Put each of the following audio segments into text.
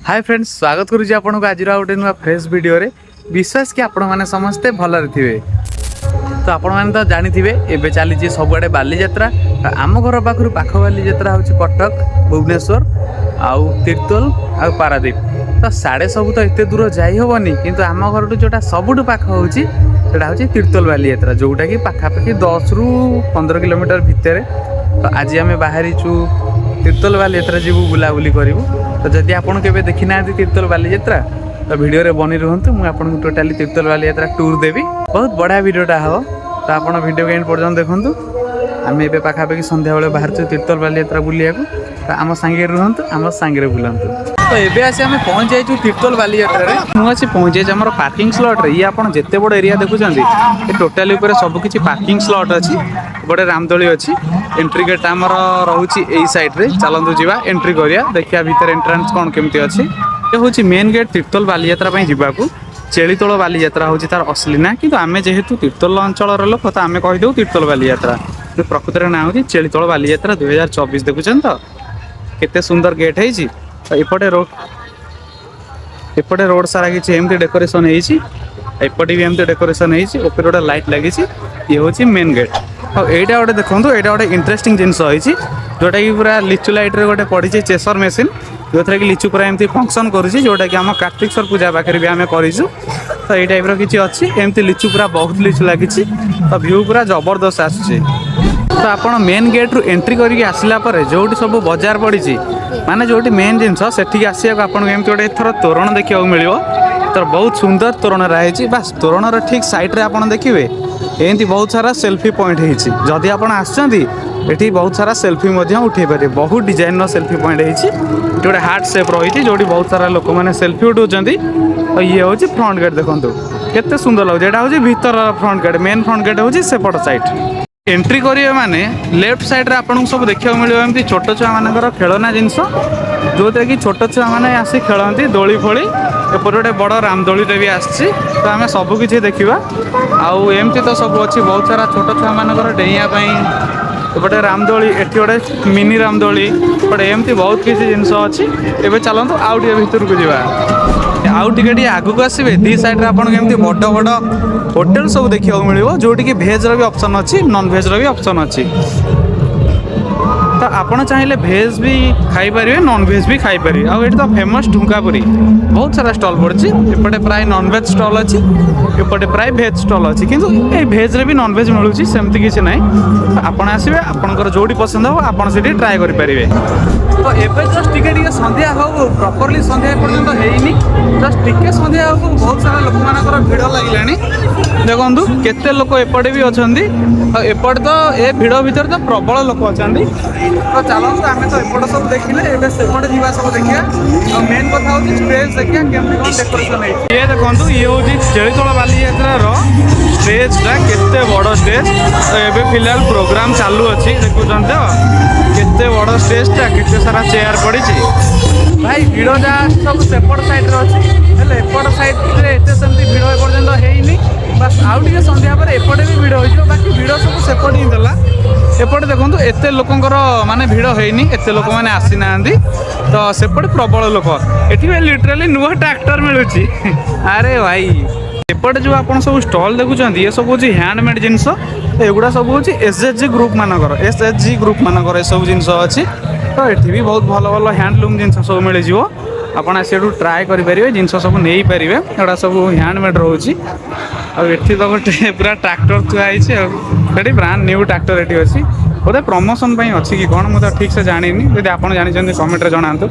Hi friends, स्वागत करुँच आपको आज गोटे नुआ फ्रेश वीडियो रे। विश्वास कि आपण मैंने समस्ते भलरे थे। तो आपण मैंने तो जानी थे एवं चली सबुआड़े बालीजात्रा। आम घर पाखर पाख बालीजात्रा हूँ कटक, भुवनेश्वर, आउ तीर्तोल आउ पारादीप। तो साढ़े सब तो एत दूर जाई हेनी, किंतु आम घर जोटा सबुठ पाख हूँ हूँ तीर्तोल बालीजात्रा, जोटा कि पाखापाखि 10 ରୁ 15 किलोमीटर भितर। तो आज आम बाहरीचु तीर्तोल बालीजात्रा जीवु बुलाबुली करूँ। तो जदि आपन केबे देखि ना तीर्तोल बालीजात्रा तो वीडियो रे बनी रुहंतु। मु आपन टोटाली तीर्तोल बालीजात्रा टूर देवी। बहुत बड़ा वीडियोटा हो, तो आपन वीडियो के एंड पर्यंत देखंतु। आम ए पाखापाखि संध्या बेले बाहर तीर्तोल बालीजात्रा बुलिया को, तो आम सांगे रुहंतु, आम सांगे बुलंतु। तो एबे आसी आम पहुंच जाइछु तीर्तोल बालीजात्रा रे। मु आसी पहुंच जाइछ हमर पार्किंग स्लॉट रे। ये आपन जेते बड़ एरिया देखुछंती, ए टोटाली ऊपर सब किछि पार्किंग स्लॉट अछि। बड़े रामदोली अछि। एंट्री गेट आमर रहुछि एई साइड रे। चलंतु जीवा एंट्री करिया, देखिया भीतर एंट्रेंस कोन केमती अछि। ये होछि मेन गेट तीर्तोल बालीजात्रा पई जिबाकू। चेलीतोल बालीजात्रा होछि तार असली ना, किंतु आमे जेहेतु तीर्तोल अंचल रे लोक, तो आमे कहि देउ तीर्तोल बालीजात्रा। तो प्रकृति रे ना होछि चेलीतोल बालीजात्रा 2024 देखुछन। तो केते सुंदर गेट हेछि। तो एपटे रोड सारा किछि एमती डेकोरेशन हेछि। एपटे भी एमती डेकोरेशन हेछि। ऊपर गोटे लाइट लागिछि। ये होछि मेन गेट। और एटा गोटे देखंतु, एटा गोटे इंटरेस्टिंग जिंस होइछि, जोटा कि पूरा लिचु लाइट रे गोटे पड़ी चेसर मशीन, जो थरे कि लिचु पूरा एमती फंक्शन करूछि, जोटा कि हम कार्तिकेश्वर पूजा पाखरे भी हमें करिछु। तो एई टाइप रो किछि अछि। एमती लिचु पूरा बहुत लिचु लागिछि। तो व्यू पूरा जबरदस्त आछुछि। तो आपण मेन गेट रु एंट्री करके आसला परे जोटी सब बाजार पड़ी, माने जोटी मेन जिनस सेठी आसिया आपण एमती गोटे थर तोरण देखिया मिलियो। तो बहुत सुंदर तोरण रही। बस तोरण ठीक साइड रे आपण देखिए एमती बहुत सारा सेल्फी पॉइंट होइछि। जदि आपण आछंती एठी बहुत सारा सेल्फी मध्य उठे पारे। बहुत डिजाइन रो सेल्फी पॉइंट होइछि। जोटे हार्ट शेप रही, जोटी बहुत सारा लोक माने सेल्फी उठाउछंती। और ये होछि फ्रंट गेट। देखंतु केते सुंदर लागै। एटा होछि भीतर front gate. Main front gate होछि सेपट साइड। एंट्री करिए माने लेफ्ट साइड रे आपन सब देखिया मिलियो एमती छोट छुआ मानकर खेलना जिनस, जो कि छोट छुआ माने आसी खेलंती दोली फोली। एपर गोटे बड़ रामदोली रे भी आछि। तो आमे सब किछि देखिबा। आउ एमती तो सब अछि बहुत सारा छोट छुआ मानकर डेइया पई। एपटे रामदोली, एठी गोटे मिनी रामदोली, एपटे एमती बहुत किछि जिनस अछि। एबे चलंतु आउ टिके भीतर को जिबा। आउ टिके आगु को आसीबे। दी साइड रे आपन एमती बड़ बड़ होटल सब देखिया मिलियो, जोटी कि भेज रो भी ऑप्शन अछि, नॉन भेज रो भी ऑप्शन अछि। तो आपण चाहिए भेज भी खाई पारे, नॉन भेज भी खाई पारे। आ एठी तो फेमस ठुंकापुरी बहुत सारा स्टॉल पड़छि। एपटे प्राय नॉन भेज स्टॉल अछि, एपटे प्राय भेज स्टॉल अछि, किंतु ए भेज रे भी नॉन भेज मिलुछि, सेमति किछि नै। आपण आसीबे, आपनकर जोडी पसंद हो आपण सेठी ट्राई करि परिबे। तो एबे जस्ट टिके संध्या हो, प्रॉपर्ली संध्या पर्यंत हेइनी। जस्ट टिके संध्या हो, बहुत सारा लोक मानकर भीड़ लागिलानी। देखंतु केते लोक एपटे भी अछंती। एपटे तो ए भीड़ भीतर तो प्रबल लोक अछंती। तो चलते आम तो एपट सब देखिले, एबे सेपटे जीवा सब देखिया। और मेन कथा होची स्टेज देखिया केमती कोन डेकोरेशन है। ये देखंतु ये होची चेलीतोल बालीजात्रा रो स्टेजटा, केते बड़ स्टेज। तो एबे फिलहाल प्रोग्राम चालू अछि। देखुछन तो केते बड़ स्टेजटा, केते सारा चेयर पड़ीची। भाई भीड़ जा सब सेपट साइड रे अछि, हेले एपट साइड रे एते सेमती भीड़ ए पर्यंत हेइनी। बस आउ टिके संध्या पर एपटे भी भीड़ होइजो। बाकी भीड़ सब सेपट ही देला। एपटे देखंतु एते लोकंकर माने भीड़ हेइनी, एते लोक माने आसी नांदी। तो सेपटे प्रबल लोक। एठी लिटरली नुवा ट्रैक्टर मिलुची। अरे भाई एपटे जो आपन सब स्टॉल देखुछंती, ये सब होची हैंडमेड जिंस। एगुडा सब होची एसएचजी ग्रुप मानकर, एसएचजी ग्रुप मानकर ए सब जिंस अछि। तो एठी भी बहुत भलो भलो हैंडलूम जिंस सब मिले जिवो। आपण आसेठू ट्राई करि परिबे, जिंस सब नै परिबे। एडा सब हैंडमेड रहउची। और एठी तो गोटे पूरा ट्रैक्टर थुआ आइछि। एठी ब्रांड न्यू ट्रैक्टर एठी अछि। बोधे प्रमोशन पई अछि कि कोन, मु ठीक से जानिनी। यदि आपण जानि जंदी कमेंट रे जणांतु।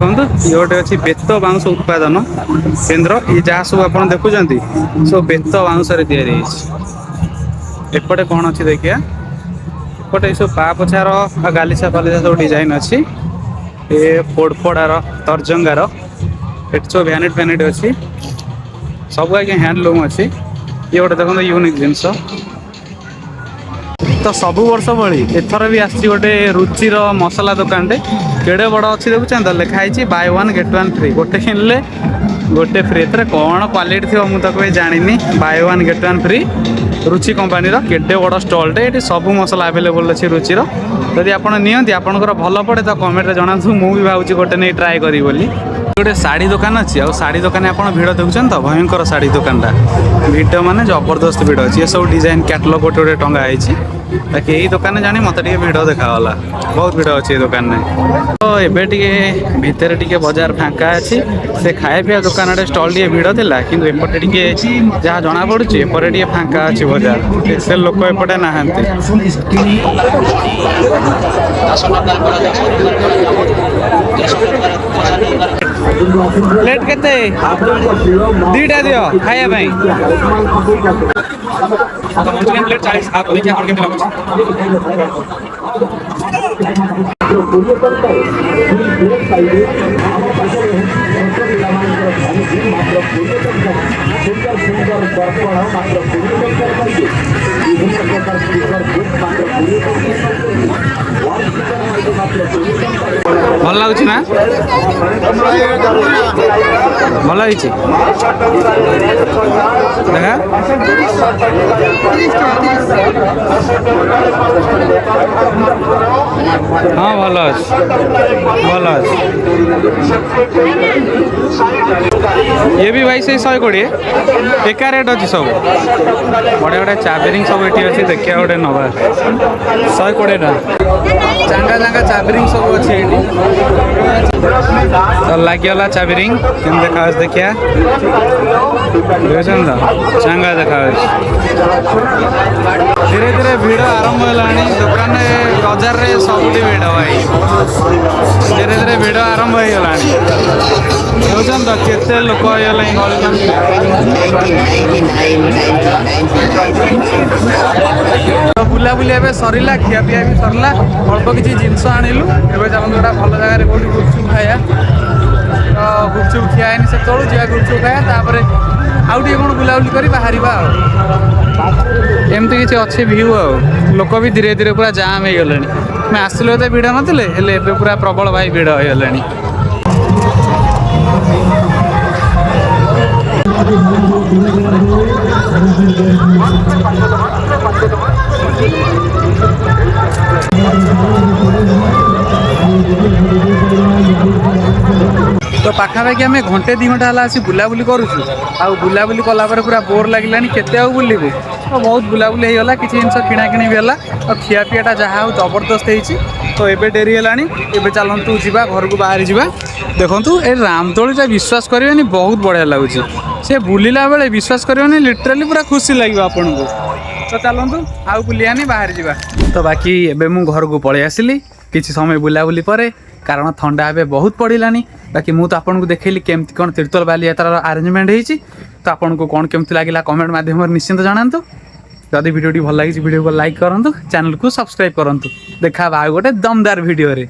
बंधु ये गोटे अछि बेत बाउंस उत्पादन केंद्र। ये जहाँ सब आपण देखुचंती सब बेत बाउंस रे तयारी अछि। एपटे कोन अछि देखिया। एपटे सब पा पछार गालिसा पालिसा सब डिजाइन अछि। ए पोडपोडार तर्जंगार एट सब वैनिट वैनिट अछि। सब आगे हैंडलूम अछि। ये गोटे देखो यूनिक जिनस। तो सब वर्ष भली एथर भी आसी गोटे रुचिर मसला दुकान टे। केड़े बड़ अच्छी देखुं तो लिखाई buy one get one free. गोटे किनले गोटे फ्री। एथरे कौन क्वालिटी थी मुझे जानी। Buy one get one free Ruchi company केटे बड़ स्टॉल टे। ये सब मसला अवेलेबल अच्छी रुचिर। जदि आप नियंती आपंकर भल पड़े तो कमेंट रे जणातु। मु भी भावुची गोटे नहीं ट्राए करी बोली। गोटे शाढ़ी दुकान अच्छी आ शाढ़ी दुकान आप भिड़ देखुं तो भयंकर शाढ़ी दुकानटा भिड़ माने जबरदस्त भिड़ अच्छी ये सब डिजाइन कैटलॉग गोटे गोटे टंगा है बाकी यही दुकान जानी मत भिड़ देखागला बहुत भिड़ अच्छे दुकान में तो एबे भितर टे बजार फांका अच्छी से खाए पीवा दुकान स्टल टे भिड़ था कि एपटे टे जहाँ जना पड़ी एपटे टे फांका अच्छी बजार से लोक एपटे नहांती प्लेट केते दीटा दियो खाया भाई तो मंचूरियन प्लेट 40 आप देखिए और केते भल लगुच ना भल देखा हाँ भल भल ये भी भाई से 120 एका रेट अच्छी सब बड़े बड़े चाबेरिंग सब ये अच्छी देखिए गोटे नवा 120 टा चांगा चांगा चाबेरिंग सब अच्छी तो लगिगला चाबेरिंग केम देखा देखिया देखन तो चांगा देखा धीरे धीरे भिड़ आरंभ है दुकान बजार रे सब भिड़ भाई धीरे धीरे भिड़ आरंभ हो गला देखुन तो केते लोक तो बुलाबुली एवं सरला खिया पिया भी सरला अल्प किसी जिनस आणिलु एवं चलते गोटा भल जगह कौटी गुपचुप खाया तो गुपचुप खियानी से तलू जा गुपचुप खाया तापर आउ टे कौन बुलाबुली कर बाहर एमती किसी अच्छे भ्यू आ लोक भी धीरे धीरे पूरा जाम हो गले मैं आसलु तो भिड़ नथिले पूरा प्रबल भाई भिड़ हो गले तो पाखापाखि आम घंटे 2 घंटा है बुलाबुली करुचु आ बुलाबुली कलापर पूरा बोर लगे केते बुलू तो बहुत बुलाबुली होगा किसी जिन किणाकिणी भी है और खिया पियाटा जहाँ जबरदस्त होती तो ये डेरी है चलतु जा घर को बाहरी जा देखु ये रामदोलीटा विश्वास करें बहुत बढ़िया लगुच से बुलला बेले विश्वास करें लिटराली पूरा खुशी लगे आपन को तो चलतु आउ बुलियानी बाहरी जा तो बाकी एबे मु घर को पलि आसिली किसी समय बुलाबुली पर कारण ठंडा ए बहुत पड़ानी बाकी मुझे आपको देखली केमती कौन तीर्तोल बाली यात्रार आरेंजमेंट होती तो आपको कौन केमती लगे कमेंट माध्यम निश्चिंत जनातु जदि वीडियो भल लगी वीडियो को लाइक करूँ चैनल को सब्सक्राइब करूँ देखा गोटे दमदार वीडियो रे।